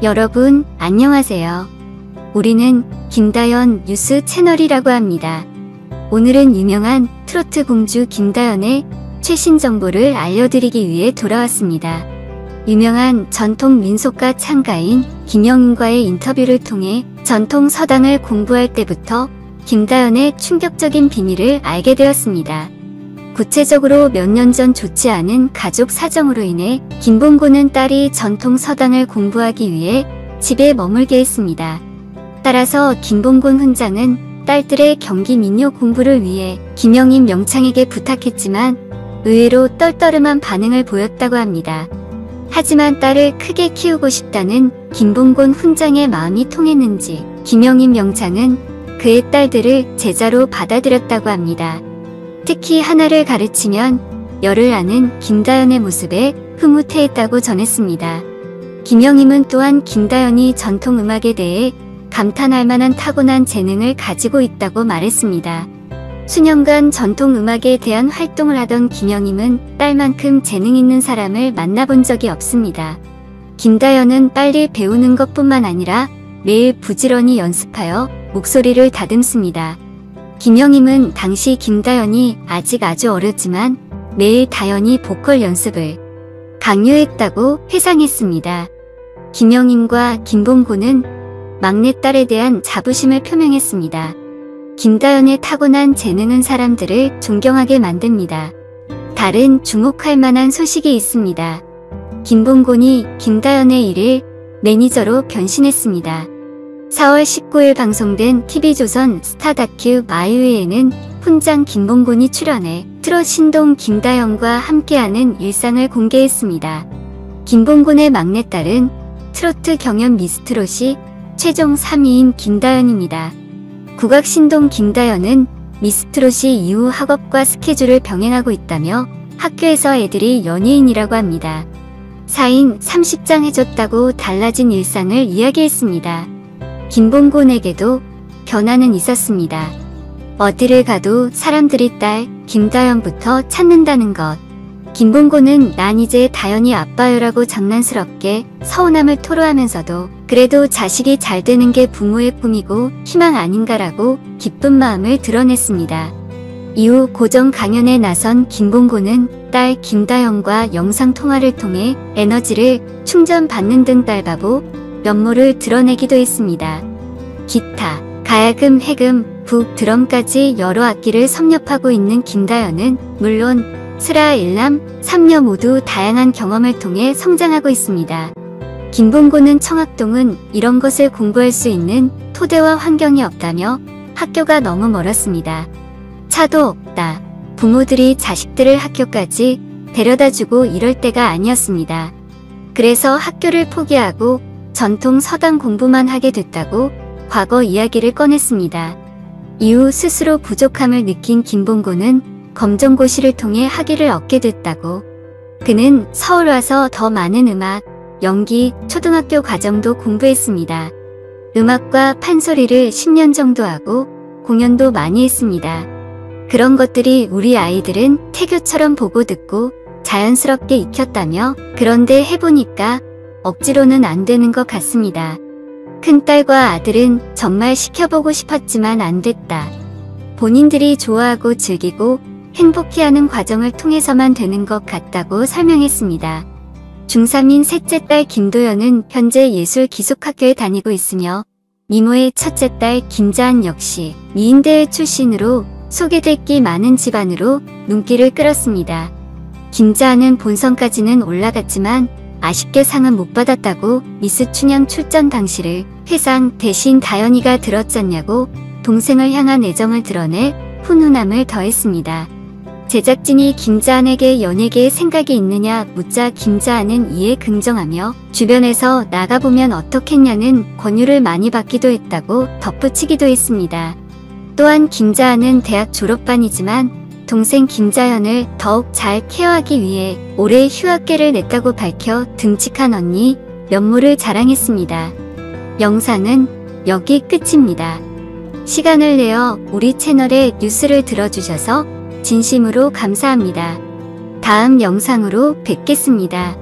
여러분, 안녕하세요. 우리는 김다연 뉴스 채널이라고 합니다. 오늘은 유명한 트로트 공주 김다연의 최신 정보를 알려드리기 위해 돌아왔습니다. 유명한 전통 민속가 창가인 김영임과의 인터뷰를 통해 전통 서당을 공부할 때부터 김다연의 충격적인 비밀을 알게 되었습니다. 구체적으로 몇 년 전 좋지 않은 가족 사정으로 인해 김봉고는 딸이 전통 서당을 공부하기 위해 집에 머물게 했습니다. 따라서 김봉곤 훈장은 딸들의 경기 민요 공부를 위해 김영임 명창에게 부탁했지만 의외로 떨떠름한 반응을 보였다고 합니다. 하지만 딸을 크게 키우고 싶다는 김봉곤 훈장의 마음이 통했는지 김영임 명창은 그의 딸들을 제자로 받아들였다고 합니다. 특히 하나를 가르치면 열을 아는 김다연의 모습에 흐뭇해했다고 전했습니다. 김영임은 또한 김다연이 전통음악에 대해 감탄할 만한 타고난 재능을 가지고 있다고 말했습니다. 수년간 전통음악에 대한 활동을 하던 김영임은 딸만큼 재능 있는 사람을 만나본 적이 없습니다. 김다연은 빨리 배우는 것뿐만 아니라 매일 부지런히 연습하여 목소리를 다듬습니다. 김영임은 당시 김다연이 아직 아주 어렸지만 매일 다연히 보컬 연습을 강요했다고 회상했습니다. 김영임과 김봉고는 막내딸에 대한 자부심을 표명했습니다. 김다연의 타고난 재능은 사람들을 존경하게 만듭니다. 다른 주목할 만한 소식이 있습니다. 김봉곤이 김다연의 일일 매니저로 변신했습니다. 4월 19일 방송된 TV조선 스타 다큐 마이웨이에는 훈장 김봉곤이 출연해 트롯 신동 김다연과 함께하는 일상을 공개했습니다. 김봉곤의 막내딸은 트로트 경연 미스트롯이 최종 3위인 김다연입니다. 국악 신동 김다연은 미스트롯이 이후 학업과 스케줄을 병행하고 있다며 학교에서 애들이 연예인이라고 합니다. 4인 30장 해줬다고 달라진 일상을 이야기했습니다. 김봉곤에게도 변화는 있었습니다. 어디를 가도 사람들이 딸 김다연부터 찾는다는 것. 김봉곤은 난 이제 다연이 아빠요라고 장난스럽게 서운함을 토로하면서도 그래도 자식이 잘 되는 게 부모의 꿈이고 희망 아닌가라고 기쁜 마음을 드러냈습니다. 이후 고정 강연에 나선 김봉곤은 딸 김다연과 영상통화를 통해 에너지를 충전받는 등 딸바보 면모를 드러내기도 했습니다. 기타, 가야금, 해금, 북, 드럼까지 여러 악기를 섭렵하고 있는 김다연은 물론 슬아, 일남, 삼녀 모두 다양한 경험을 통해 성장하고 있습니다. 김봉곤은 청학동은 이런 것을 공부할 수 있는 토대와 환경이 없다며 학교가 너무 멀었습니다. 차도 없다. 부모들이 자식들을 학교까지 데려다주고 이럴 때가 아니었습니다. 그래서 학교를 포기하고 전통 서당 공부만 하게 됐다고 과거 이야기를 꺼냈습니다. 이후 스스로 부족함을 느낀 김봉곤은 검정고시를 통해 학위를 얻게 됐다고. 그는 서울 와서 더 많은 음악, 연기, 초등학교 과정도 공부했습니다. 음악과 판소리를 10년 정도 하고 공연도 많이 했습니다. 그런 것들이 우리 아이들은 태교처럼 보고 듣고 자연스럽게 익혔다며 그런데 해보니까 억지로는 안 되는 것 같습니다. 큰딸과 아들은 정말 시켜보고 싶었지만 안 됐다. 본인들이 좋아하고 즐기고 행복해하는 과정을 통해서만 되는 것 같다고 설명했습니다. 중3인 셋째 딸 김도연은 현재 예술기숙학교에 다니고 있으며 미모의 첫째 딸 김자한 역시 미인대회 출신으로 소개될 게 많은 집안으로 눈길을 끌었습니다. 김자한은 본선까지는 올라갔지만 아쉽게 상은 못 받았다고 미스 춘향 출전 당시를 회상 대신 다연이가 들었잖냐고 동생을 향한 애정을 드러내 훈훈함을 더했습니다. 제작진이 김자한에게 연예계에 생각이 있느냐 묻자 김자한은 이에 긍정하며 주변에서 나가보면 어떻겠냐는 권유를 많이 받기도 했다고 덧붙이기도 했습니다. 또한 김자한은 대학 졸업반이지만 동생 김자연을 더욱 잘 케어하기 위해 올해 휴학계를 냈다고 밝혀 듬직한 언니 면모를 자랑했습니다. 영상은 여기 끝입니다. 시간을 내어 우리 채널의 뉴스를 들어주셔서 진심으로 감사합니다. 다음 영상으로 뵙겠습니다.